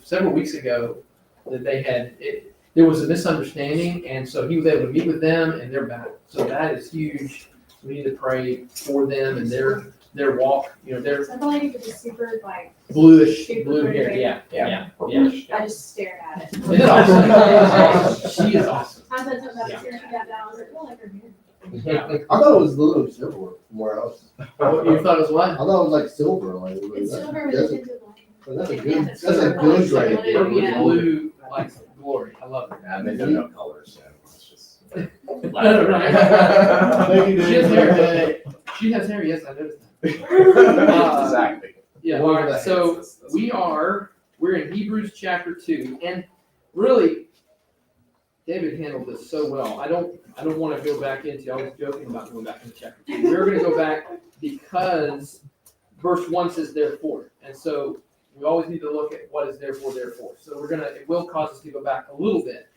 several weeks ago that there was a misunderstanding, and so he was able to meet with them, and they're back. So that is huge. We need to pray for them and their walk. They're So the lady with the super bluish, super blue hair. pretty. Yeah. I just stared at it. Isn't it awesome? She is awesome. I said something about the hair she got down. I was like, well, I heard you. Yeah. I thought it was a little silver from where else. You thought it was what? I thought it was like silver. Like, It's silver with that's, a tinted line. that's a Yeah, good. that's That's a silver. good grade. Yeah. Purple and blue, like glory. I love it. Yeah, they don't know colors, so it's just. Thank you, She has Dave. hair. She has hair. Yes, I noticed that. Exactly. Yeah. Well, All right. So we're in Hebrews chapter 2, and really, David handled this so well. I don't want to go back into. I was joking about going back into chapter 2. We're going to go back because verse 1 says therefore, and so we always need to look at what is therefore. So it will cause us to go back a little bit,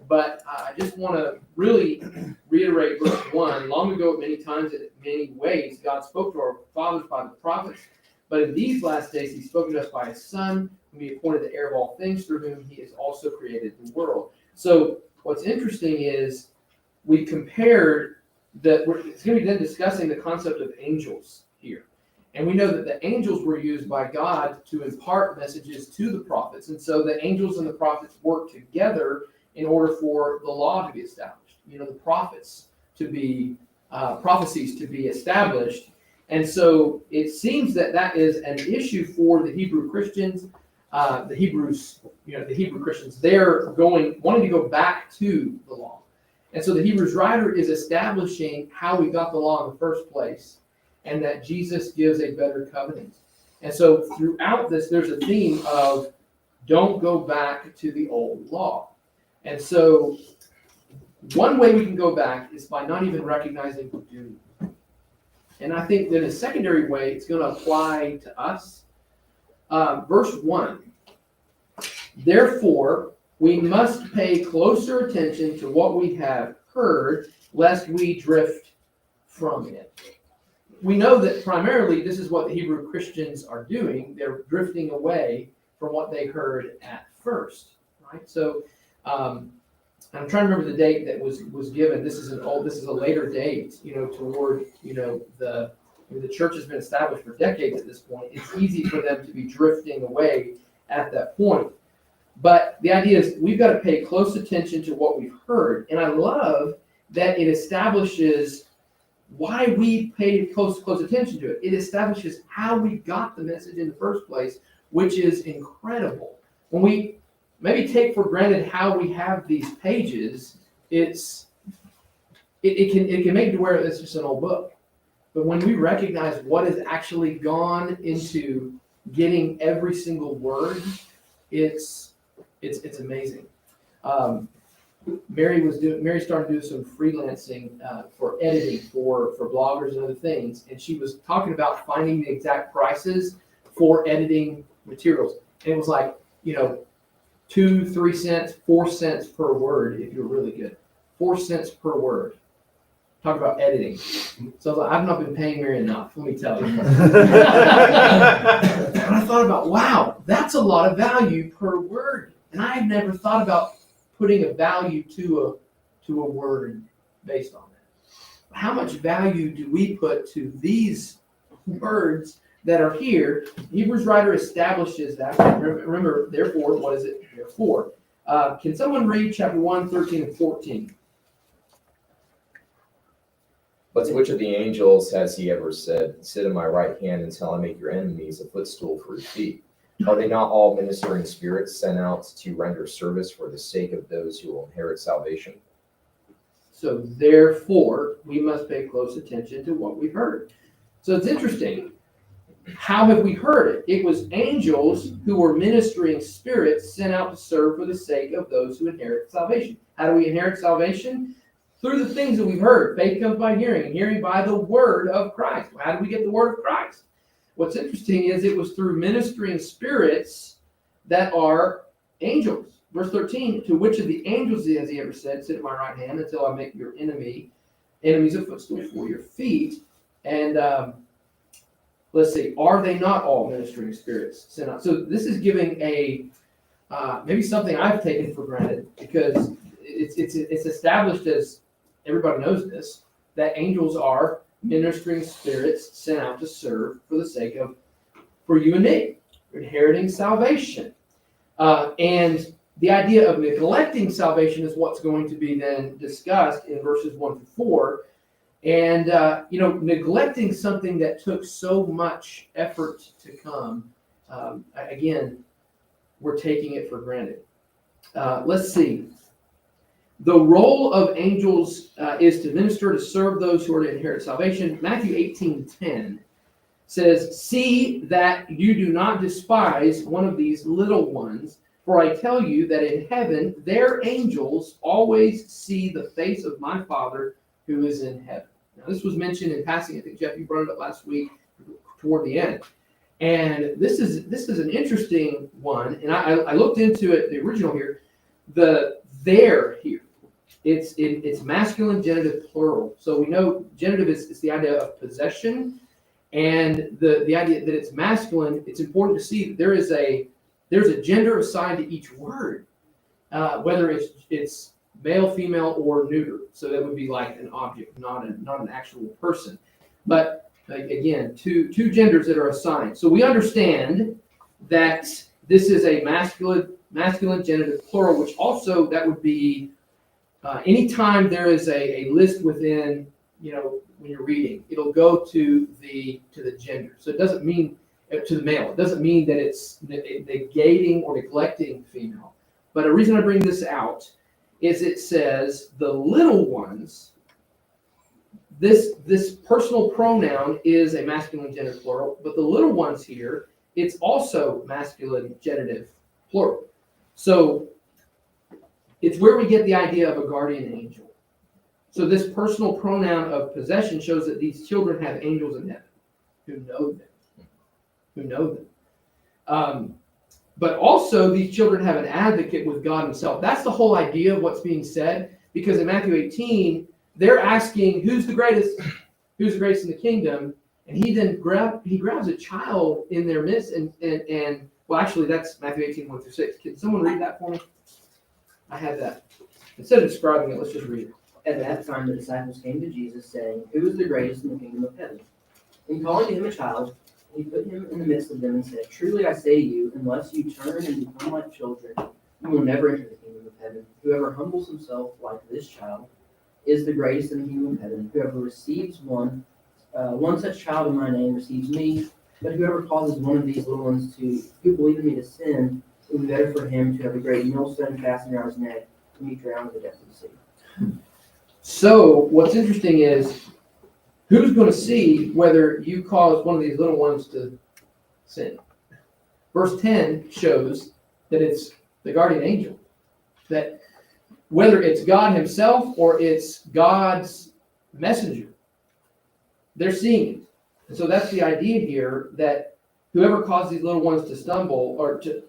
but I just want to really reiterate verse 1. Long ago, many times, in many ways, God spoke to our fathers by the prophets, but in these last days, He's spoken to us by His Son, whom He appointed the heir of all things, through whom He has also created the world. So what's interesting is we compared that. It's going to be then discussing the concept of angels here. And we know that the angels were used by God to impart messages to the prophets. And so the angels and the prophets work together in order for the law to be established. The prophets to be, prophecies to be established. And so it seems that is an issue for the Hebrew Christians, the Hebrew Christians. They're wanting to go back to the law. And so the Hebrews writer is establishing how we got the law in the first place, and that Jesus gives a better covenant. And so throughout this, there's a theme of don't go back to the old law. And so one way we can go back is by not even recognizing duty. And I think that a secondary way it's going to apply to us. Verse 1, therefore, we must pay closer attention to what we have heard, lest we drift from it. We know that primarily this is what the Hebrew Christians are doing. They're drifting away from what they heard at first, right? So I'm trying to remember the date that was given. This is a later date, toward, the church has been established for decades at this point. It's easy for them to be drifting away at that point. But the idea is we've got to pay close attention to what we've heard. And I love that it establishes why we pay close attention to it. It establishes how we got the message in the first place, which is incredible. When we maybe take for granted how we have these pages, it can make it to where it's just an old book. But when we recognize what has actually gone into getting every single word, it's amazing. Mary started doing some freelancing for editing for bloggers and other things, and she was talking about finding the exact prices for editing materials. And it was like, 2, 3 cents, 4 cents per word if you're really good. 4 cents per word. Talk about editing. So I was like, I've not been paying Mary enough, let me tell you. And I thought about, wow, that's a lot of value per word. And I had never thought about putting a value to a word based on that. How much value do we put to these words that are here? The Hebrews writer establishes that. Remember, therefore, what is it? Therefore. Can someone read chapter 1, 13, and 14? But to which of the angels has he ever said, sit at my right hand until I make your enemies a footstool for your feet? Are they not all ministering spirits sent out to render service for the sake of those who will inherit salvation? So therefore, we must pay close attention to what we've heard. So it's interesting. How have we heard it? It was angels who were ministering spirits sent out to serve for the sake of those who inherit salvation. How do we inherit salvation? Through the things that we've heard. Faith comes by hearing, and hearing by the word of Christ. How do we get the word of Christ? What's interesting is it was through ministering spirits that are angels. Verse 13, to which of the angels has he ever said, sit at my right hand until I make your enemies a footstool for your feet? And let's see, are they not all ministering spirits sent out? So this is giving a maybe something I've taken for granted because it's established, as everybody knows this, that angels are ministering spirits sent out to serve for the sake of, for you and me, inheriting salvation. And the idea of neglecting salvation is what's going to be then discussed in verses 1 through 4. And, neglecting something that took so much effort to come, again, we're taking it for granted. Let's see. The role of angels is to minister, to serve those who are to inherit salvation. Matthew 18:10 says, "See that you do not despise one of these little ones, for I tell you that in heaven their angels always see the face of my Father who is in heaven." Now, this was mentioned in passing. I think, Jeff, you brought it up last week toward the end. And this is an interesting one. And I looked into it, the original here, the there here. It's masculine genitive plural. So we know genitive is the idea of possession. And the idea that it's masculine, it's important to see that there's a gender assigned to each word, whether it's male, female, or neuter. So that would be like an object, not an actual person. But again, two genders that are assigned. So we understand that this is a masculine genitive plural, which also that would be anytime there is a list within, when you're reading, it'll go to the gender. So it doesn't mean to the male. It doesn't mean that it's negating or neglecting female. But a reason I bring this out is it says the little ones. This personal pronoun is a masculine genitive plural, but the little ones here, it's also masculine genitive plural. So it's where we get the idea of a guardian angel. So this personal pronoun of possession shows that these children have angels in heaven who know them. But also these children have an advocate with God himself. That's the whole idea of what's being said, because in Matthew 18, they're asking, who's the greatest in the kingdom? And he then grabs a child in their midst and well, actually that's Matthew 18, 1 through 6. Can someone read that for me? I had that. Instead of describing it, let's just read it. At that time the disciples came to Jesus, saying, "Who is the greatest in the kingdom of heaven?" And calling to him a child, he put him in the midst of them and said, "Truly I say to you, unless you turn and become like children, you will never enter the kingdom of heaven. Whoever humbles himself like this child is the greatest in the kingdom of heaven. Whoever receives one such child in my name receives me. But whoever causes one of these little ones who believe in me to sin, it would be better for him to have a great millstone fastened around his neck and be drowned in the depths of the sea." So what's interesting is, who's going to see whether you cause one of these little ones to sin? Verse 10 shows that it's the guardian angel. That whether it's God himself or it's God's messenger, they're seeing it. And so that's the idea here, that whoever causes these little ones to stumble or to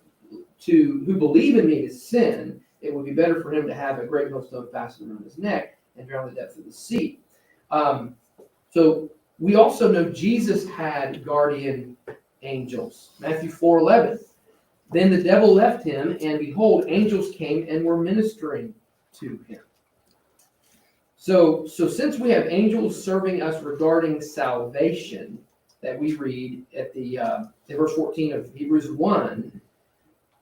who believe in me to sin, it would be better for him to have a great millstone fastened around his neck and drown the depths of the sea. So we also know Jesus had guardian angels. Matthew 4:11. Then the devil left him, and behold, angels came and were ministering to him. So since we have angels serving us regarding salvation, that we read at in verse 14 of Hebrews 1,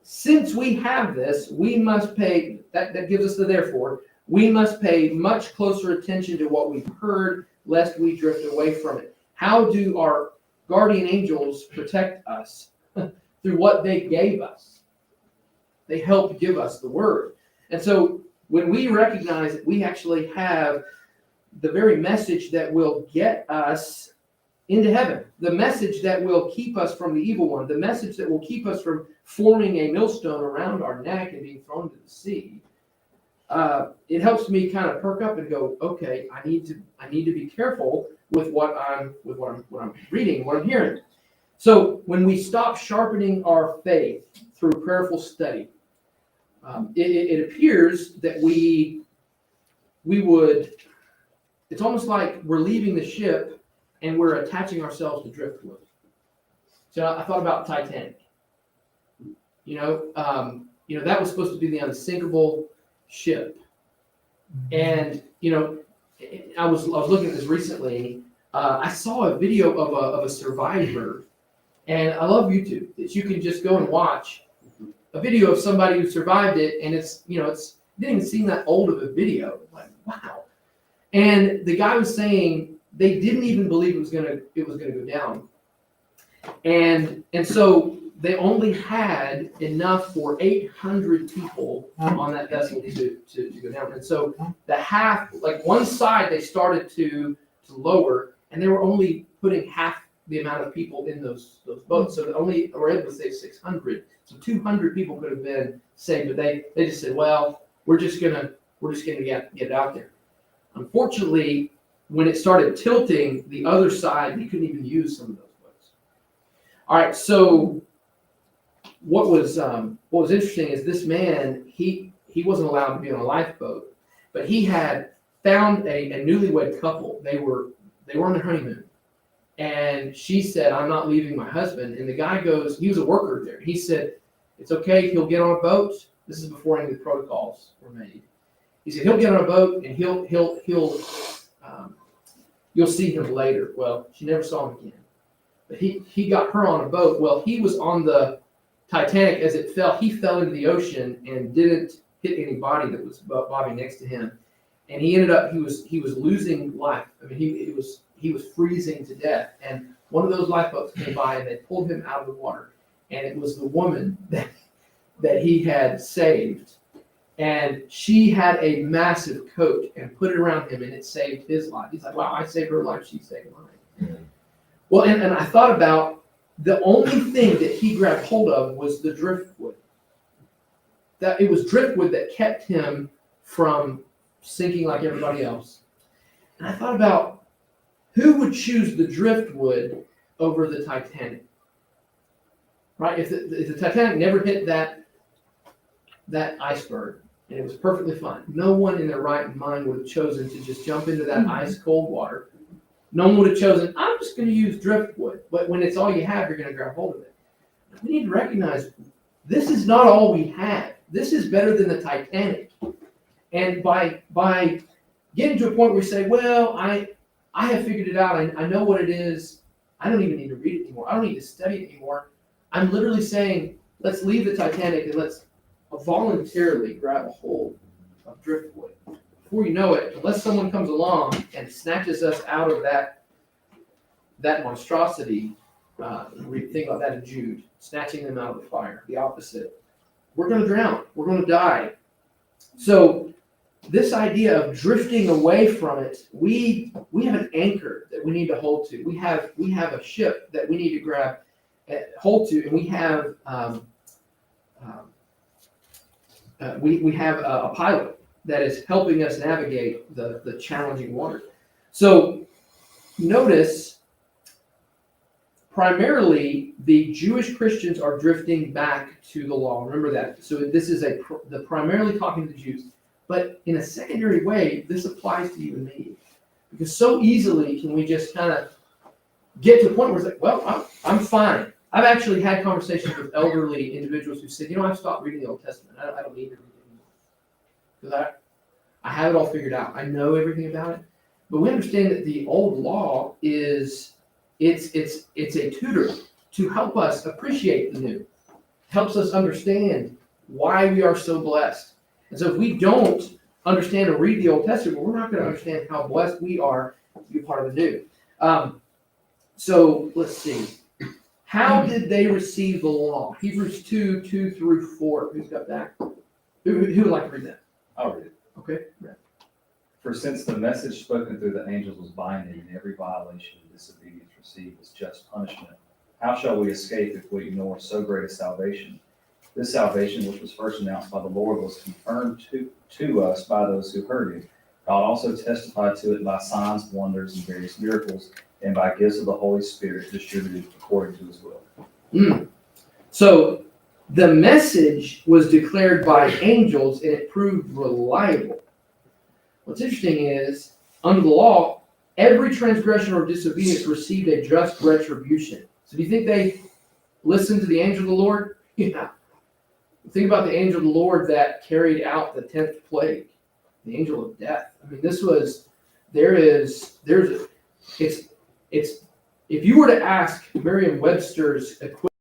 since we have this, we must pay, that gives us the therefore, we must pay much closer attention to what we've heard, lest we drift away from it. How do our guardian angels protect us? Through what they gave us. They helped give us the word. And so when we recognize that we actually have the very message that will get us into heaven, the message that will keep us from the evil one, the message that will keep us from forming a millstone around our neck and being thrown to the sea, it helps me kind of perk up and go, okay, I need to be careful with what I'm reading, what I'm hearing. So when we stop sharpening our faith through prayerful study, it appears that we would, it's almost like we're leaving the ship and we're attaching ourselves to driftwood. So I thought about Titanic. that was supposed to be the unsinkable ship. And, I was looking at this recently. I saw a video of a survivor, and I love YouTube, that you can just go and watch a video of somebody who survived it, and it didn't even seem that old of a video. Like, wow. And the guy was saying they didn't even believe it was gonna go down. And so they only had enough for 800 people on that vessel to go down. And so the half, like one side, they started to lower, and they were only putting half the amount of people in those boats. So they only were able to save 600. So 200 people could have been saved, but they just said, well, we're just gonna get it out there. Unfortunately, when it started tilting the other side, they couldn't even use some of those boats. All right, so what was interesting is this man, he wasn't allowed to be on a lifeboat, but he had found a newlywed couple. They were on their honeymoon, and she said, "I'm not leaving my husband." And the guy goes, he was a worker there. He said, "It's okay. He'll get on a boat." This is before any of the protocols were made. He said, "He'll get on a boat, and you'll see him later." Well, she never saw him again. But he got her on a boat. Well, he was on the Titanic as it fell. He fell into the ocean and didn't hit any body that was bobbing next to him. And he ended up, he was losing life. I mean, he was freezing to death. And one of those lifeboats came by, and they pulled him out of the water. And it was the woman that he had saved. And she had a massive coat and put it around him, and it saved his life. He's like, wow, I saved her life, she saved mine. Mm-hmm. Well, and I thought about the only thing that he grabbed hold of was the driftwood. That it was driftwood that kept him from sinking like everybody else. And I thought about who would choose the driftwood over the Titanic. Right? If the Titanic never hit that iceberg, and it was perfectly fine, no one in their right mind would have chosen to just jump into that ice cold water. No one would have chosen, I'm just going to use driftwood. But when it's all you have, you're going to grab hold of it. We need to recognize this is not all we have. This is better than the Titanic. And by getting to a point where we say, well, I have figured it out. I know what it is. I don't even need to read it anymore. I don't need to study it anymore. I'm literally saying, let's leave the Titanic and let's voluntarily grab a hold of driftwood. Before you know it, unless someone comes along and snatches us out of that monstrosity, we think about that in Jude, snatching them out of the fire, the opposite. We're going to drown. We're going to die. So this idea of drifting away from it, we have an anchor that we need to hold to. We have a ship that we need to grab hold to, and we have a pilot that is helping us navigate the challenging water. So notice, primarily, the Jewish Christians are drifting back to the law. Remember that. So this is the primarily talking to the Jews. But in a secondary way, this applies to you and me. Because so easily can we just kind of get to a point where it's like, well, I'm fine. I've actually had conversations with elderly individuals who said, I've stopped reading the Old Testament. I don't need to read it anymore. Because I have it all figured out. I know everything about it. But we understand that the old law it's a tutor to help us appreciate the new. Helps us understand why we are so blessed. And so if we don't understand or read the Old Testament, we're not going to understand how blessed we are to be part of the new. So let's see. How did they receive the law? Hebrews 2:2-4. Who's got that? Who would like to read that? I'll read it. Okay. Right. For since the message spoken through the angels was binding, and every violation and disobedience received was just punishment, how shall we escape if we ignore so great a salvation? This salvation, which was first announced by the Lord, was confirmed to us by those who heard it. God also testified to it by signs, wonders, and various miracles, and by gifts of the Holy Spirit distributed according to his will. So the message was declared by angels, and it proved reliable. What's interesting is, under the law, every transgression or disobedience received a just retribution. So do you think they listened to the angel of the Lord? Yeah. Think about the angel of the Lord that carried out the 10th plague, the angel of death. I mean, if you were to ask Merriam-Webster's equivalent